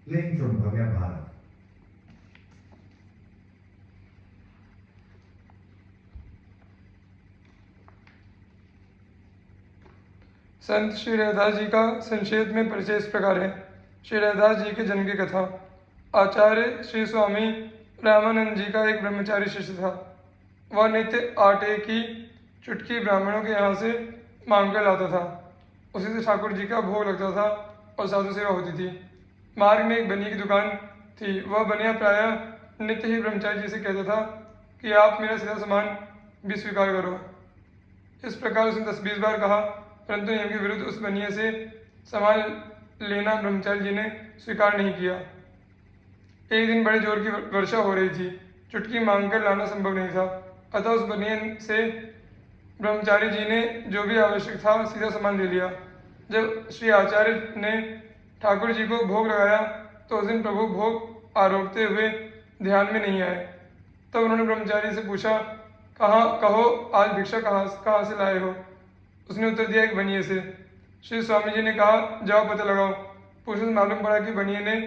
playing from Bhavya Bharat. संत श्री रैदास जी का संक्षेप में परिचय इस प्रकार है। श्री रैदास जी के जन्म की कथा। आचार्य श्री स्वामी रामानंद जी का एक ब्रह्मचारी शिष्य था। वह नित्य आटे की चुटकी ब्राह्मणों के यहाँ से मांग कर लाता था। उसी से ठाकुर जी का भोग लगता था और साधु सेवा होती थी। मार्ग में एक बनिया की दुकान थी। वह बनिया प्रायः नित्य ही ब्रह्मचारी जी से कहता था कि आप मेरा सीधा सामान भी स्वीकार करो। इस प्रकार उसने 10-20 बार कहा, परंतु नियम के विरुद्ध उस बनिया से सामान लेना ब्रह्मचारी जी ने स्वीकार नहीं किया। एक दिन बड़े जोर की वर्षा हो रही थी। चुटकी मांगकर लाना संभव नहीं था, अतः उस बनिया से ब्रह्मचारी जी ने जो भी आवश्यक था सीधा सामान ले लिया। जब श्री आचार्य ने ठाकुर जी को भोग लगाया तो उस दिन प्रभु भोग आरोपते हुए ध्यान में नहीं आए। तब उन्होंने ब्रह्मचारी से पूछा, कहो आज भिक्षा कहाँ से लाए हो? उसने उत्तर दिया, एक बनिए से। श्री स्वामी जी ने कहा, जाओ पता लगाओ। पूछने से मालूम पड़ा कि बनिए ने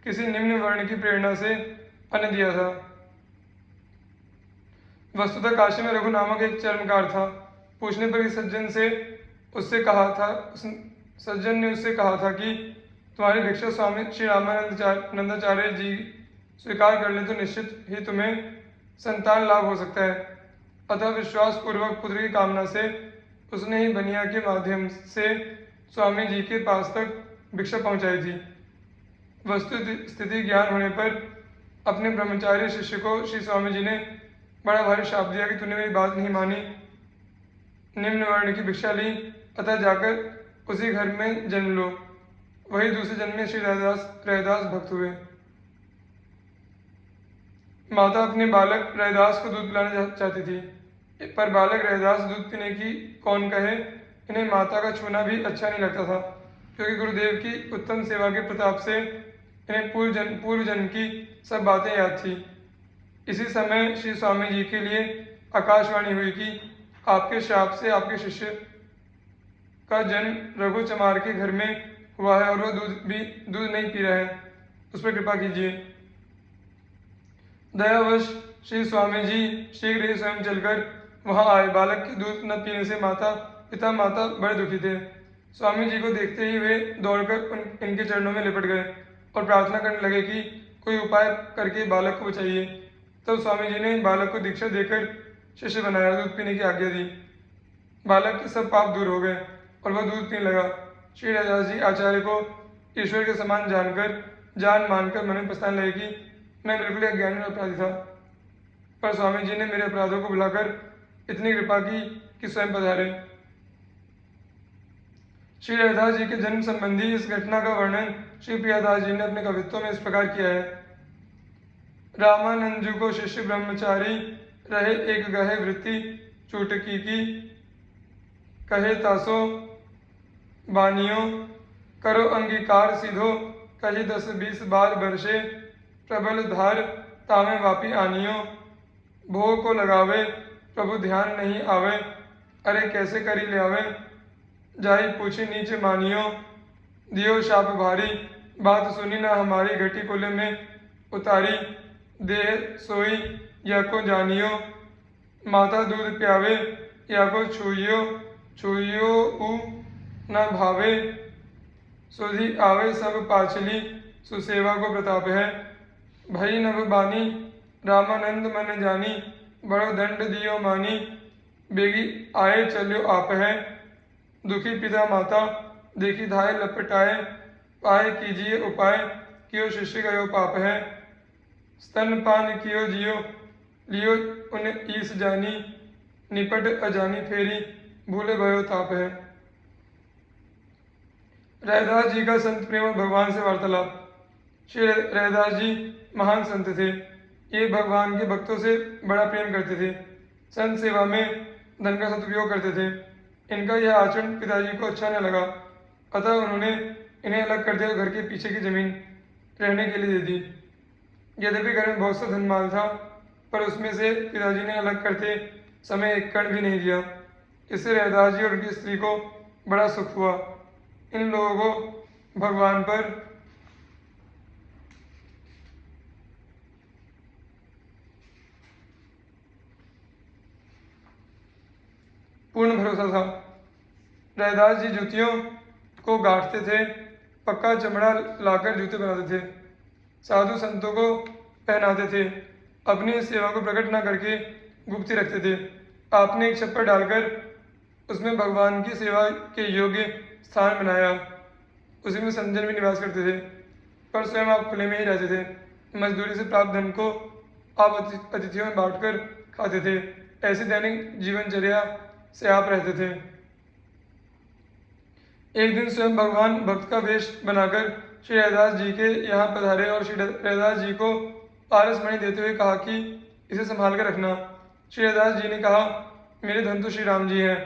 किसी निम्न वर्ण की प्रेरणा से अन्न दिया था। वस्तुतः काशी में रघु नामक एक चर्मकार था। पूछने पर इस सज्जन ने उससे कहा था कि तुम्हारी भिक्षा स्वामी श्री रामानंदाचार्य जी स्वीकार कर ले तो निश्चित ही तुम्हें संतान लाभ हो सकता है। अतः विश्वास पूर्वक पुत्र की कामना से उसने ही बनिया के माध्यम से स्वामी जी के पास तक भिक्षा पहुंचाई थी। वस्तु स्थिति ज्ञान होने पर अपने ब्रह्मचारी शिष्य को श्री स्वामी जी ने बड़ा भारी शाप दिया कि तूने मेरी बात नहीं मानी, निम्न वर्ण की भिक्षा ली, अतः जाकर उसी घर में जन्म लो। वही दूसरे जन्म में श्री रैदास भक्त हुए। माता अपने बालक रैदास को दूध पिलाना चाहती थी, पर बालक रैदास दूध पीने की कौन कहे। इन्हें माता का छूना भी अच्छा नहीं लगता था, क्योंकि गुरुदेव की उत्तम सेवा के प्रताप से इन्हें पूर्व जन्म की सब बातें याद थी। इसी समय श्री स्वामी जी के लिए आकाशवाणी हुई कि आपके श्राप से आपके शिष्य का जन्म रघु चमार के घर में हुआ है और वह दूध नहीं पी रहा है, उस पर कृपा कीजिए। दयावश श्री स्वामी जी शीघ्र ही स्वयं चलकर वहां आए। बालक के दूध न पीने से पिता माता बड़े दुखी थे। स्वामी जी को देखते ही वे दौड़कर इनके चरणों में लिपट गए और प्रार्थना करने लगे कि कोई उपाय करके बालक को बचाइए। तब स्वामी जी ने बालक को दीक्षा देकर शिष्य बनाया, दूध पीने की आज्ञा दी। बालक के सब पाप दूर हो गए और वह दूध पीने लगा। श्री रैदास जी आचार्य को ईश्वर के समान जान मानकर मन में पछताने लगे कि मैं बिल्कुल अज्ञानी और अपराधी था, पर स्वामी जी ने मेरे अपराधों को भुलाकर इतनी कृपा की कि स्वयं पधारे। श्री रैदास जी के जन्म संबंधी इस घटना का वर्णन श्री प्रियादास जी ने अपने कवित्वों में इस प्रकार किया है। रामानंद को शिष्य ब्रह्मचारी रहे एक गहे वृत्ति चुटकी की, कहे तासो बानियो करो अंगीकार सीधो, कही 10-20 बार बरसे प्रबल धार तामे वापी आनियो, भोग को लगावे प्रभु ध्यान नहीं आवे, अरे कैसे करी ले आवे, जाई पूछी नीचे मानियो, दियो शाप भारी, बात सुनी ना हमारी घटी कुल में उतारी, देह सोई या को जानियो, माता दूध प्यावे या को छुइयो उ न भावे, सुधी आवे सब पाचली, सुसेवा को प्रताप है, भई नभ बानी रामानंद मन जानी, बड़ो दंड दियो मानी, बेगी आए चल्यो आप है, दुखी पिता माता देखी धाय लपटाए, पाए कीजिए उपाय, कियो शिष्य गयो पाप है, स्तनपान कियो जियो, लियो उन ईस जानी, निपट अजानी फेरी, भूले भयो ताप है। रैदास जी का संत प्रेम और भगवान से वार्तालाप। श्री रैदास जी महान संत थे। ये भगवान के भक्तों से बड़ा प्रेम करते थे। संत सेवा में धन का सदुपयोग करते थे। इनका यह आचरण पिताजी को अच्छा न लगा, अतः उन्होंने इन्हें अलग कर दिया और घर के पीछे की जमीन रहने के लिए दे दी। यद्यपि घर में बहुत सा धन माल था, पर उसमें से पिताजी ने अलग करते समय एक कण भी नहीं दिया। इससे रैदास जी और उनकी स्त्री को बड़ा सुख हुआ। इन लोगों को भगवान पर पूर्ण भरोसा था। रैदास जी जूतियों को गांठते थे, पक्का चमड़ा लाकर जूते बनाते थे, साधु संतों को पहनाते थे, अपनी सेवा को प्रकट न करके गुप्ती रखते थे। आपने एक छप्पर डालकर उसमें भगवान की सेवा के योग्य स्थान बनाया, उसी में संजन भी निवास करते थे, पर स्वयं आप खुले में ही रहते थे। मजदूरी से प्राप्त धन को आप अतिथियों में बांटकर खाते थे। ऐसी दैनिक जीवनचर्या से आप रहते थे। एक दिन स्वयं भगवान भक्त का वेश बनाकर श्री रैदास जी के यहाँ पधारे और श्री रैदास जी को पारस मणि देते हुए कहा कि इसे संभाल कर रखना। श्री रैदास जी ने कहा, मेरे धन तो श्री राम जी हैं,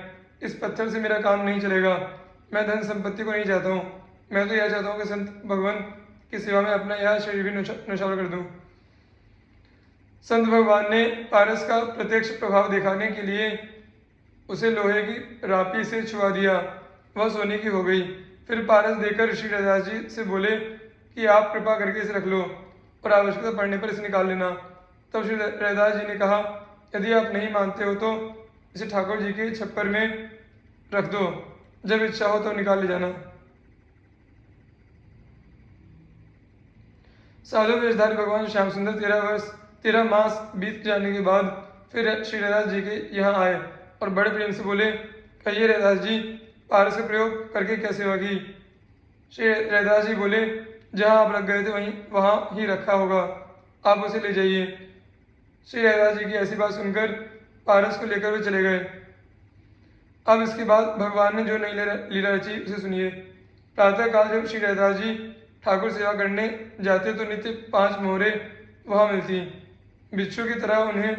इस पत्थर से मेरा काम नहीं चलेगा। मैं धन संपत्ति को नहीं चाहता हूँ, मैं तो यह चाहता हूँ कि संत भगवान की सेवा में अपना यह शरीर भी न्यौछावर कर दूँ। संत भगवान ने पारस का प्रत्यक्ष प्रभाव दिखाने के लिए उसे लोहे की रापी से छुआ दिया, वह सोने की हो गई। फिर पारस देकर श्री रैदास जी से बोले कि आप कृपा करके इसे रख लो और आवश्यकता पड़ने पर इसे निकाल लेना। तब श्री रैदास जी ने कहा, यदि आप नहीं मानते हो तो इसे ठाकुर जी के छप्पर में रख दो, जब इच्छा हो तो निकाल ले जाना। साधु वेशधारी भगवान श्याम सुंदर 13 मास बीत जाने के बाद फिर श्री रैदास जी के यहाँ आए और बड़े प्रेम से बोले, कहिए रैदास जी, पारस का प्रयोग करके क्या सेवा की? श्री रैदास जी बोले, जहाँ आप रख गए थे वहाँ ही रखा होगा, आप उसे ले जाइए। श्री रैदास जी की ऐसी बात सुनकर पारस को लेकर वे चले गए। अब इसके बाद भगवान ने जो नई लीला रची उसे सुनिए। प्रातःकाल जब श्री रैदास जी ठाकुर सेवा करने जाते तो नित्य 5 मोहरे वहाँ मिलती। बिच्छू की तरह उन्हें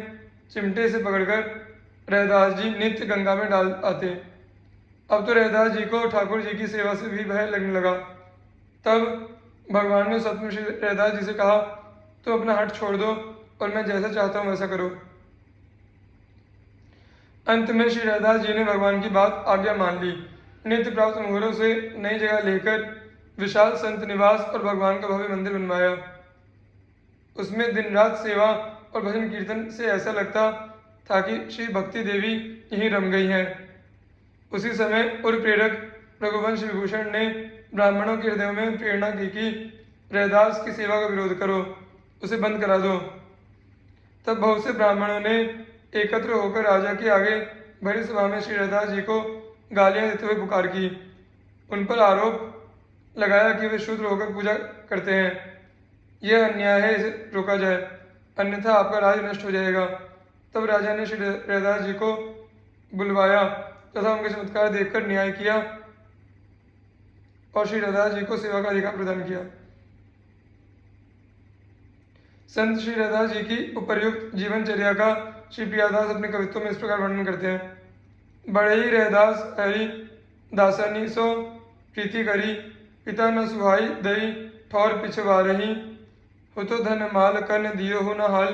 चिमटे से पकड़कर रैदास जी नित्य गंगा में डाल आते। अब तो रैदास जी को ठाकुर जी की सेवा से भी भय लगने लगा। तब भगवान ने सत्य में श्री रैदास जी से कहा, तो अपना हट छोड़ दो और मैं जैसा चाहता हूँ वैसा करो। अंत में श्री रैदास जी ने भगवान की बात आज्ञा मान ली। नित्य प्राप्त मुहूर्तों से नई जगह लेकर विशाल संत निवास और भगवान का भव्य मंदिर बनवाया। उसमें दिन रात सेवा और भजन कीर्तन से ऐसा लगता था कि श्री भक्ति देवी यहीं रम गई हैं। उसी समय उर प्रेरक रघुवंश विभूषण ने ब्राह्मणों के हृदयों में प्रेरणा की कि रैदास की सेवा का विरोध करो, उसे बंद करा दो। तब बहुत से ब्राह्मणों ने एकत्र होकर राजा के आगे भरी सभा में श्री रैदास जी को गालियां देते हुए पुकार की। उन पर आरोप लगाया कि वे शूद्र होकर पूजा करते हैं, यह अन्याय है, इसे रोका जाए, अन्यथा आपका राज नष्ट हो जाएगा। तब राजा ने श्री रैदास जी को बुलवाया तथा उनके चमत्कार देखकर न्याय किया और श्री रैदास जी को सेवा का अधिकार प्रदान किया। संत श्री रैदास जी की उपर्युक्त जीवनचर्या का श्री प्रियादास अपने कवित्व में इस प्रकार वर्णन करते हैं। बड़े ही रैदास हरि दासनी सो प्रीति करी, पिता न सुहाई दई ठौर पिछवा रही, हो तो धन माल कन दियो हो न हाल,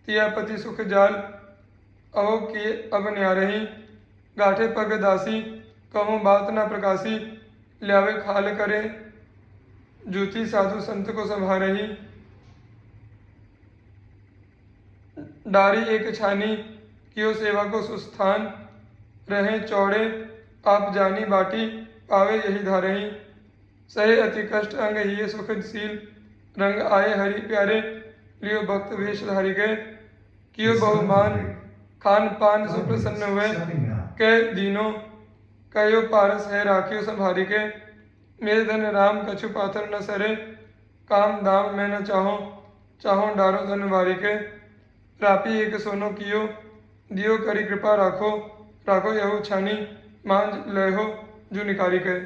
तिया पति सुख जाल अहो किए अब न्यारही, गाठे पग दासी कहूँ बात न प्रकाशी, ल्यावे खाल करे जूती साधु संत को संभारही, डारी एक छानी कियो सेवा को सुस्थान, रहे चौड़े आप जानी बाटी पावे यही धारही, सहे अति कष्ट अंग ही सुखशील, रंग आए हरि प्यारे लियो भक्त वेश धारी गए, कियो बहुमान खान पान सुप्रसन्न हुए, कै दीनो कयो पारस है राखियो संभारी के, मेरे धन राम कछु पाथर न सरे, काम दाम मैं न चाहो चाहो डारो धन वारी के, रापी एक सोनो कियो दियो करी कृपा राखो राखो यहु छानी मांझ लहो जो निकारी के।